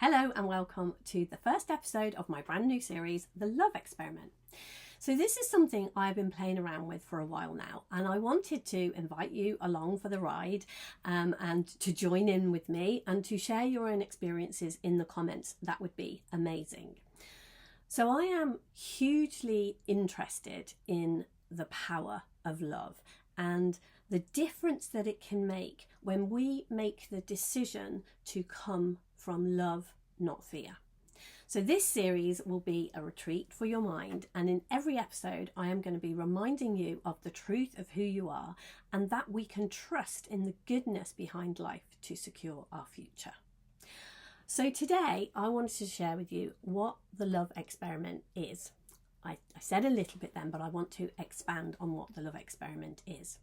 Hello and welcome to the first episode of my brand new series, The Love Experiment. So this is something I've been playing around with for a while now, and I wanted to invite you along for the ride and to join in with me and to share your own experiences in the comments. That would be amazing. So I am hugely interested in the power of love and the difference that it can make when we make the decision to come from love, not fear. So this series will be a retreat for your mind, and in every episode I am going to be reminding you of the truth of who you are and that we can trust in the goodness behind life to secure our future. So today I wanted to share with you what the love experiment is. I said a little bit then, but I want to expand on what the love experiment is.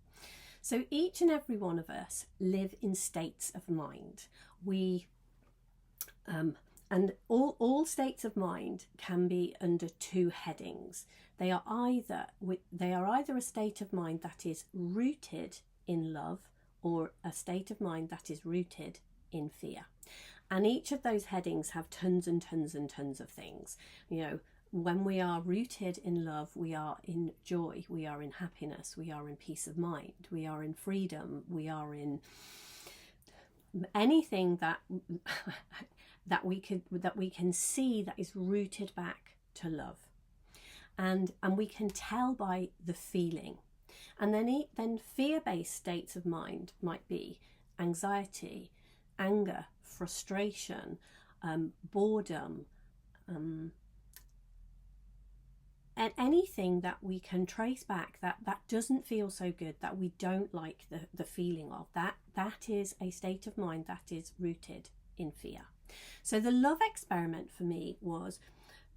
So each and every one of us live in states of mind. And all states of mind can be under two headings. They are either a state of mind that is rooted in love or a state of mind that is rooted in fear. And each of those headings have tons and tons and tons of things. When we are rooted in love, we are in joy, we are in happiness, we are in peace of mind, we are in freedom, we are in anything that we can see that is rooted back to love. And we can tell by the feeling. And then fear-based states of mind might be anxiety, anger, frustration, boredom, and anything that we can trace back that doesn't feel so good, that we don't like the feeling of, that is a state of mind that is rooted in fear. So the love experiment for me was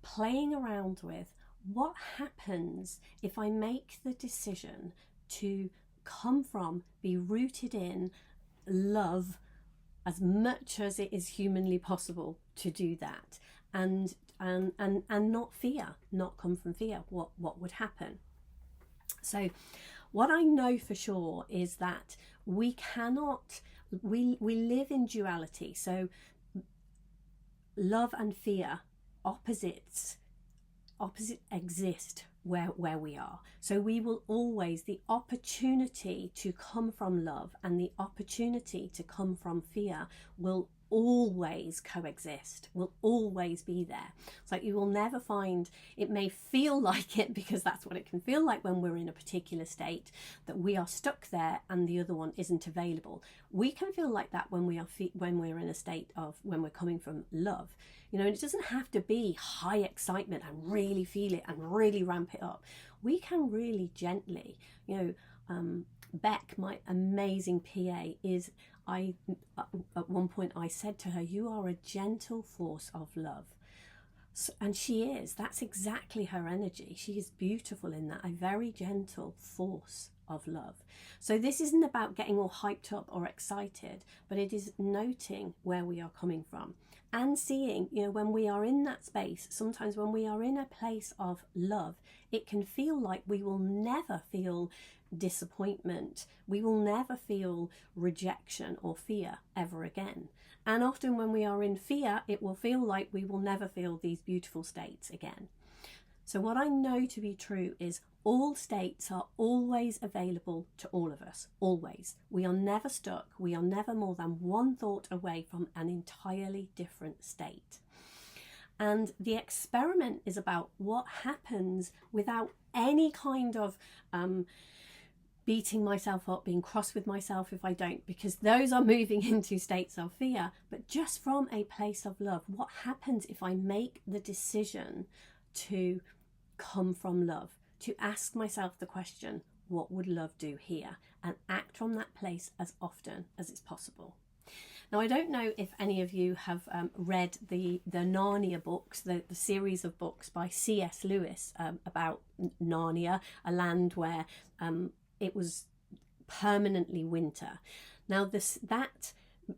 playing around with what happens if I make the decision to come from, be rooted in love as much as it is humanly possible to do that, and not fear, not come from fear. What would happen? So what I know for sure is that we live in duality. So love and fear, opposite exist where we are. So we will always, the opportunity to come from love and the opportunity to come from fear will always coexist, will always be there. It's like you will never find, it may feel like it because that's what it can feel like when we're in a particular state, that we are stuck there and the other one isn't available. We can feel like that when we're in a state of, when we're coming from love. And it doesn't have to be high excitement and really feel it and really ramp it up. We can really gently, Beck, my amazing PA, at one point I said to her, "You are a gentle force of love." And she is. That's exactly her energy. She is beautiful in that, a very gentle force of love. So this isn't about getting all hyped up or excited, but it is noting where we are coming from and seeing, when we are in that space, sometimes when we are in a place of love, it can feel like we will never feel disappointment. We will never feel rejection or fear ever again. And often when we are in fear, it will feel like we will never feel these beautiful states again. So what I know to be true is all states are always available to all of us, always. We are never stuck. We are never more than one thought away from an entirely different state. And the experiment is about what happens without any kind of beating myself up, being cross with myself if I don't, because those are moving into states of fear, but just from a place of love. What happens if I make the decision to come from love, to ask myself the question, what would love do here, and act from that place as often as it's possible. Now, I don't know if any of you have read the Narnia books, the series of books by C.S. Lewis about Narnia, a land where it was permanently winter. Now, that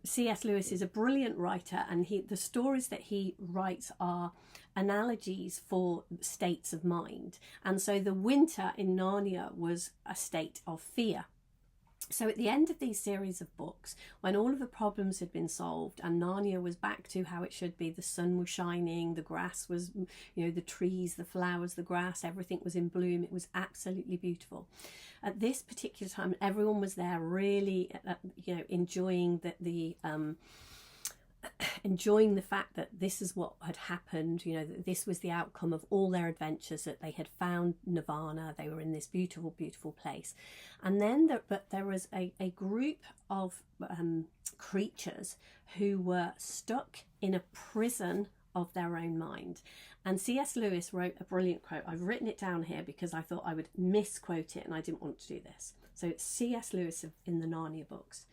C.S. Lewis is a brilliant writer, and the stories that he writes are analogies for states of mind. And so the winter in Narnia was a state of fear. So at the end of these series of books, when all of the problems had been solved and Narnia was back to how it should be, the sun was shining, the grass was, the trees, the flowers, the grass, everything was in bloom. It was absolutely beautiful. At this particular time, everyone was there really, enjoying enjoying the fact that this is what had happened, that this was the outcome of all their adventures, that they had found nirvana, they were in this beautiful, beautiful place. And then there was a group of creatures who were stuck in a prison of their own mind. And C.S. Lewis wrote a brilliant quote. I've written it down here because I thought I would misquote it and I didn't want to do this. So it's C.S. Lewis in the Narnia books.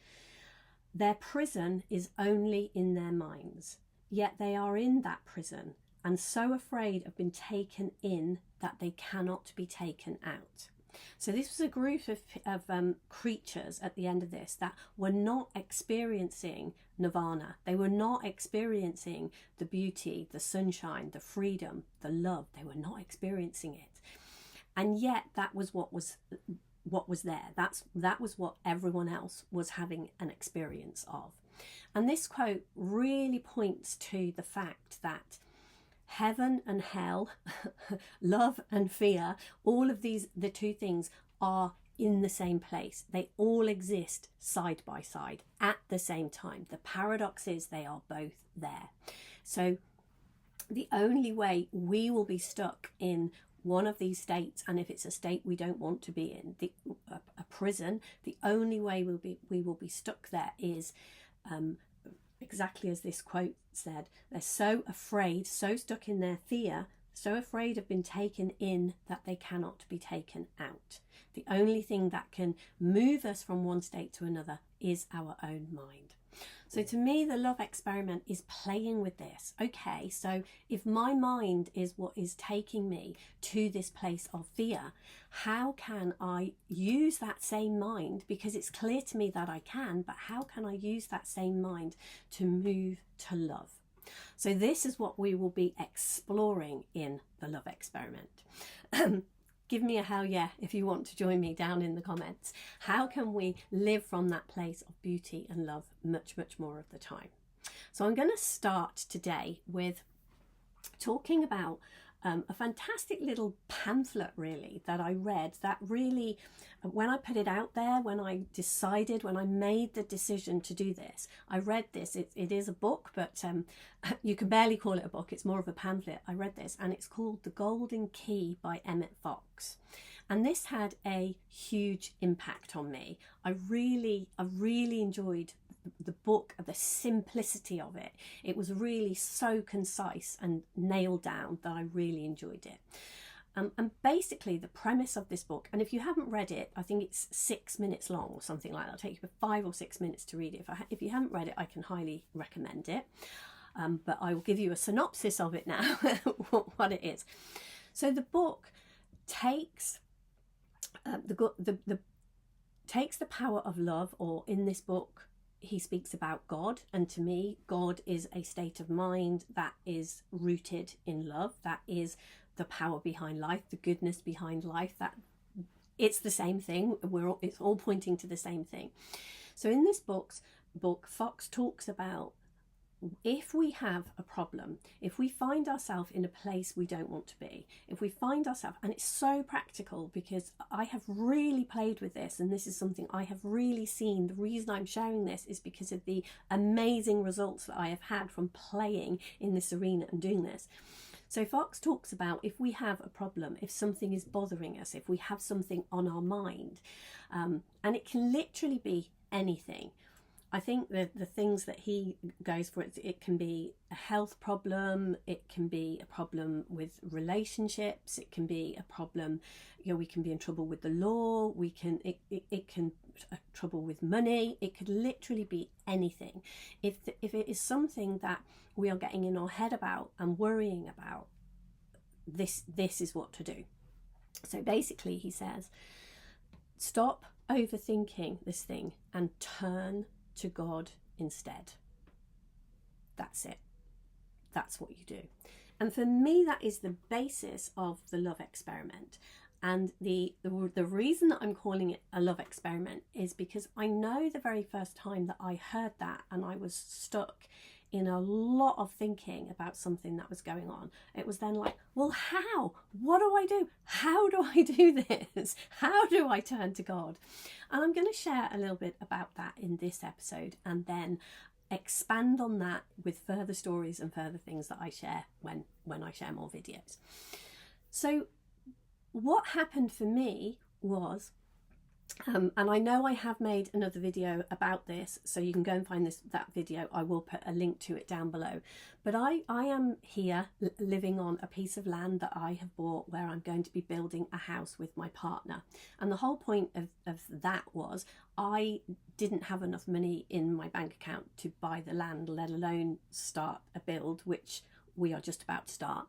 Their prison is only in their minds, yet they are in that prison and so afraid of being taken in that they cannot be taken out. So this was a group of creatures at the end of this that were not experiencing nirvana. They were not experiencing the beauty, the sunshine, the freedom, the love. They were not experiencing it. And yet that was what was there. That was what everyone else was having an experience of. And this quote really points to the fact that heaven and hell, love and fear, all of these, the two things, are in the same place. They all exist side by side at the same time. The paradox is they are both there. So the only way we will be stuck in one of these states, and if it's a state we don't want to be in, a prison, the only way we will be stuck there is exactly as this quote said. They're so afraid, so stuck in their fear, so afraid of being taken in that they cannot be taken out. The only thing that can move us from one state to another is our own mind. So to me, the love experiment is playing with this. Okay, so if my mind is what is taking me to this place of fear, how can I use that same mind? Because it's clear to me that I can, but how can I use that same mind to move to love? So this is what we will be exploring in the love experiment. Give me a hell yeah if you want to join me down in the comments. How can we live from that place of beauty and love much, much more of the time? So I'm going to start today with talking about a fantastic little pamphlet really that I read that really, when I put it out there, when I made the decision to do this, I read this. It is a book, but you can barely call it a book. It's more of a pamphlet. I read this and it's called The Golden Key by Emmett Fox. And this had a huge impact on me. I really enjoyed the book, the simplicity of it. It was really so concise and nailed down that I really enjoyed it. And basically the premise of this book, and if you haven't read it, I think it's 6 minutes long or something like that. It'll take you 5 or 6 minutes to read it. If you haven't read it, I can highly recommend it. But I will give you a synopsis of it now, what it is. So the book takes takes the power of love, or in this book, he speaks about God, and to me, God is a state of mind that is rooted in love. That is the power behind life, the goodness behind life. That it's the same thing. It's all pointing to the same thing. So in this book, Fox talks about if we have a problem, if we find ourselves in a place we don't want to be, if we find ourselves, and it's so practical because I have really played with this, and this is something I have really seen. The reason I'm sharing this is because of the amazing results that I have had from playing in this arena and doing this. So Fox talks about if we have a problem, if something is bothering us, if we have something on our mind, and it can literally be anything. I think that the things that he goes for, it can be a health problem, it can be a problem with relationships, it can be a problem, we can be in trouble with the law, it can trouble with money. It could literally be anything. If it is something that we are getting in our head about and worrying about, this is what to do. So basically he says, stop overthinking this thing and turn to God instead. That's it. That's what you do. And for me, that is the basis of the love experiment. And the reason that I'm calling it a love experiment is because I know the very first time that I heard that and I was stuck in a lot of thinking about something that was going on, it was then like, well, how? What do I do? How do I do this? How do I turn to God? And I'm going to share a little bit about that in this episode, and then expand on that with further stories and further things that I share when I share more videos. So what happened for me was, and I know I have made another video about this, so you can go and find that video. I will put a link to it down below. But I am here living on a piece of land that I have bought, where I'm going to be building a house with my partner. And the whole point of that was I didn't have enough money in my bank account to buy the land, let alone start a build, which we are just about to start.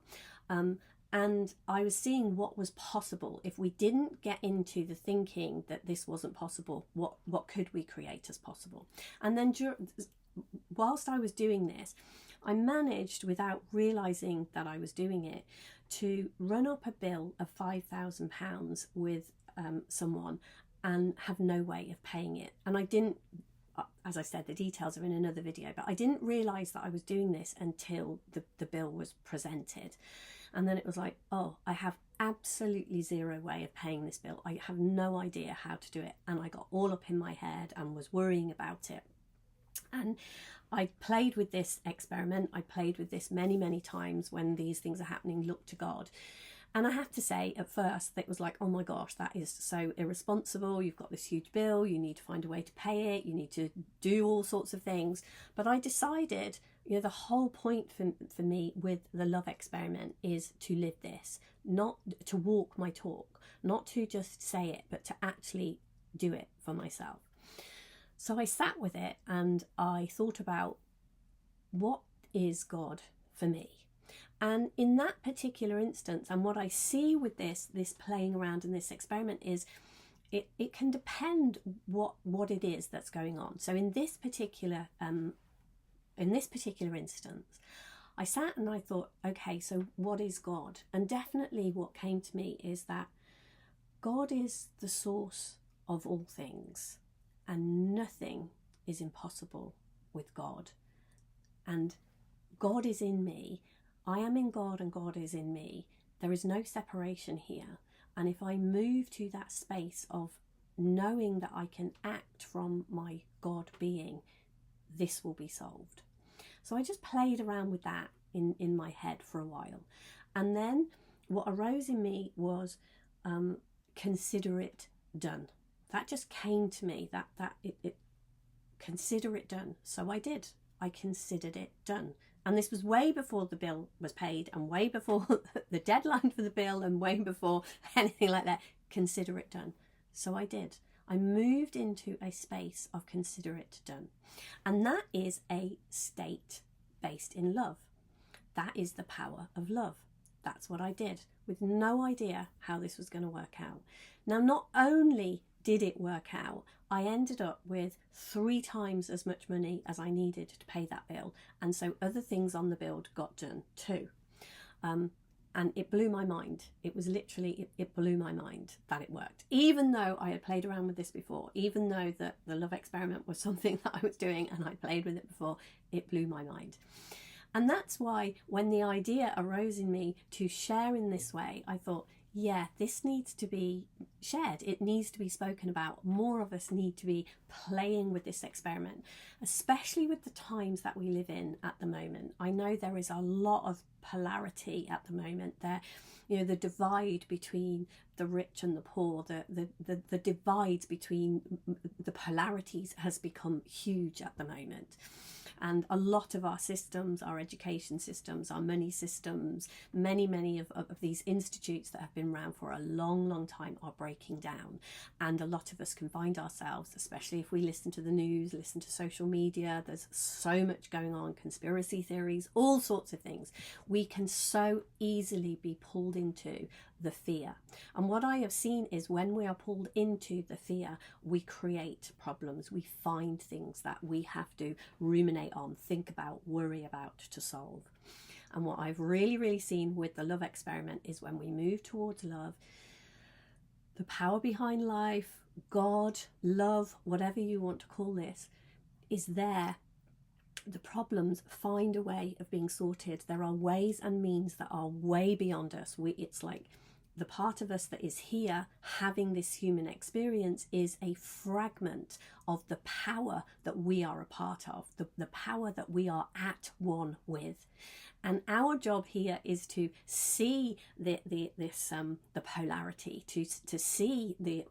And I was seeing what was possible if we didn't get into the thinking that this wasn't possible. What could we create as possible? And then whilst I was doing this, I managed, without realising that I was doing it, to run up a bill of £5,000 with someone and have no way of paying it. And I didn't, as I said, the details are in another video, but I didn't realise that I was doing this until the bill was presented. And then it was like, oh, I have absolutely zero way of paying this bill. I have no idea how to do it. And I got all up in my head and was worrying about it. And I played with this experiment. I played with this many, many times when these things are happening. Look to God. And I have to say, at first, it was like, oh my gosh, that is so irresponsible. You've got this huge bill. You need to find a way to pay it. You need to do all sorts of things. But I decided, you know, the whole point for me with the love experiment is to live this, not to walk my talk, not to just say it, but to actually do it for myself. So I sat with it and I thought about, what is God for me? And in that particular instance, and what I see with this playing around in this experiment is, it can depend what it is that's going on. So in this particular instance, I sat and I thought, okay, so what is God? And definitely what came to me is that God is the source of all things, and nothing is impossible with God. And God is in me. I am in God and God is in me. There is no separation here. And if I move to that space of knowing that I can act from my God being, this will be solved. So I just played around with that in my head for a while. And then what arose in me was, consider it done. That just came to me, that consider it done. So I did. I considered it done. And this was way before the bill was paid, and way before the deadline for the bill, and way before anything like that. Consider it done. So I did. I moved into a space of consider it done. And that is a state based in love. That is the power of love. That's what I did, with no idea how this was going to work out. Now, not only did it work out, I ended up with 3 times as much money as I needed to pay that bill. And so other things on the build got done too. And it blew my mind. It was literally, it blew my mind that it worked. Even though I had played around with this before, even though that the love experiment was something that I was doing and I played with it before, it blew my mind. And that's why when the idea arose in me to share in this way, I thought, yeah, this needs to be shared. It needs to be spoken about. More of us need to be playing with this experiment, especially with the times that we live in at the moment. I know there is a lot of polarity at the moment. There, you know, the divide between the rich and the poor, the divides between the polarities has become huge at the moment. And a lot of our systems, our education systems, our money systems, many of these institutes that have been around for a long, long time are breaking down. And a lot of us can find ourselves, especially if we listen to the news, listen to social media, there's so much going on, conspiracy theories, all sorts of things. We can so easily be pulled into the fear. And what I have seen is when we are pulled into the fear, we create problems. We find things that we have to ruminate on, think about, worry about to solve. And what I've really seen with the love experiment is when we move towards love, the power behind life, God, love, whatever you want to call this, is there. The problems find a way of being sorted. There are ways and means that are way beyond us. It's like the part of us that is here having this human experience is a fragment of the power that we are a part of, the power that we are at one with. And our job here is to see the polarity, to see the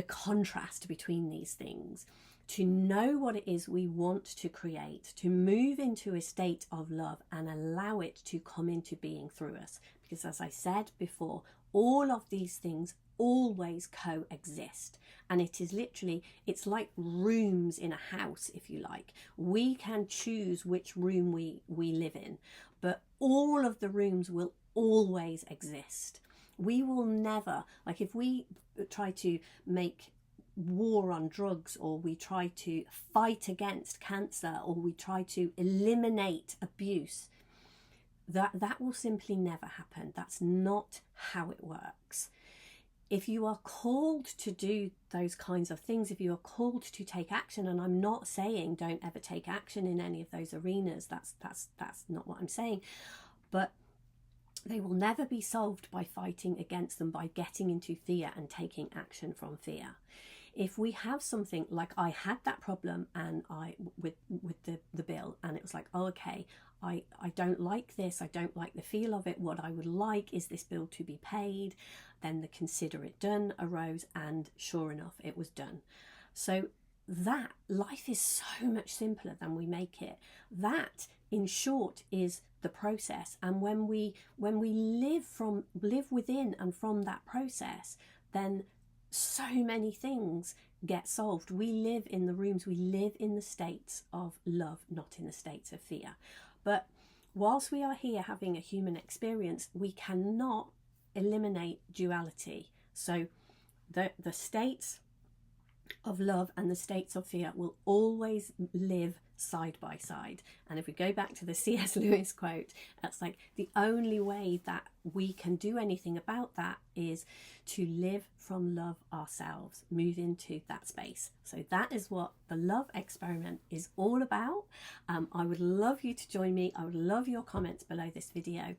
contrast between these things, to know what it is we want to create, to move into a state of love and allow it to come into being through us. Because as I said before, all of these things always coexist. And it is literally, it's like rooms in a house, if you like. We can choose which room we live in, but all of the rooms will always exist. We will never, like if we try to make war on drugs, or we try to fight against cancer, or we try to eliminate abuse, that will simply never happen. That's not how it works. If you are called to do those kinds of things, if you are called to take action, and I'm not saying don't ever take action in any of those arenas, that's not what I'm saying, but they will never be solved by fighting against them, by getting into fear and taking action from fear. If we have something like I had that problem and with the bill, and it was like, oh, okay, I don't like this, I don't like the feel of it, what I would like is this bill to be paid. Then the consider it done arose, and sure enough, it was done. So that life is so much simpler than we make it. That, in short, is the process. And when we live within and from that process, then so many things get solved. We live in the rooms, we live in the states of love, not in the states of fear. But whilst we are here having a human experience, we cannot eliminate duality. So the states of love and the states of fear will always live side by side. And if we go back to the C.S. Lewis quote, that's like the only way that we can do anything about that is to live from love ourselves, move into that space. So that is what the love experiment is all about. I would love you to join me. I would love your comments below this video.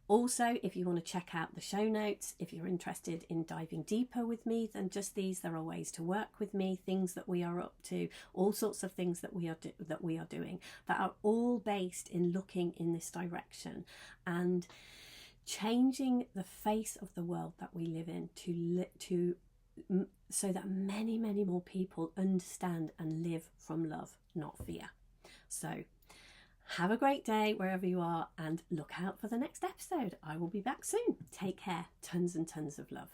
Also, if you want to check out the show notes, if you're interested in diving deeper with me than just these, there are ways to work with me, things that we are up to, all sorts of things that we are doing that are all based in looking in this direction and changing the face of the world that we live in so that many more people understand and live from love, not fear. So have a great day wherever you are, and look out for the next episode. I will be back soon. Take care. Tons and tons of love.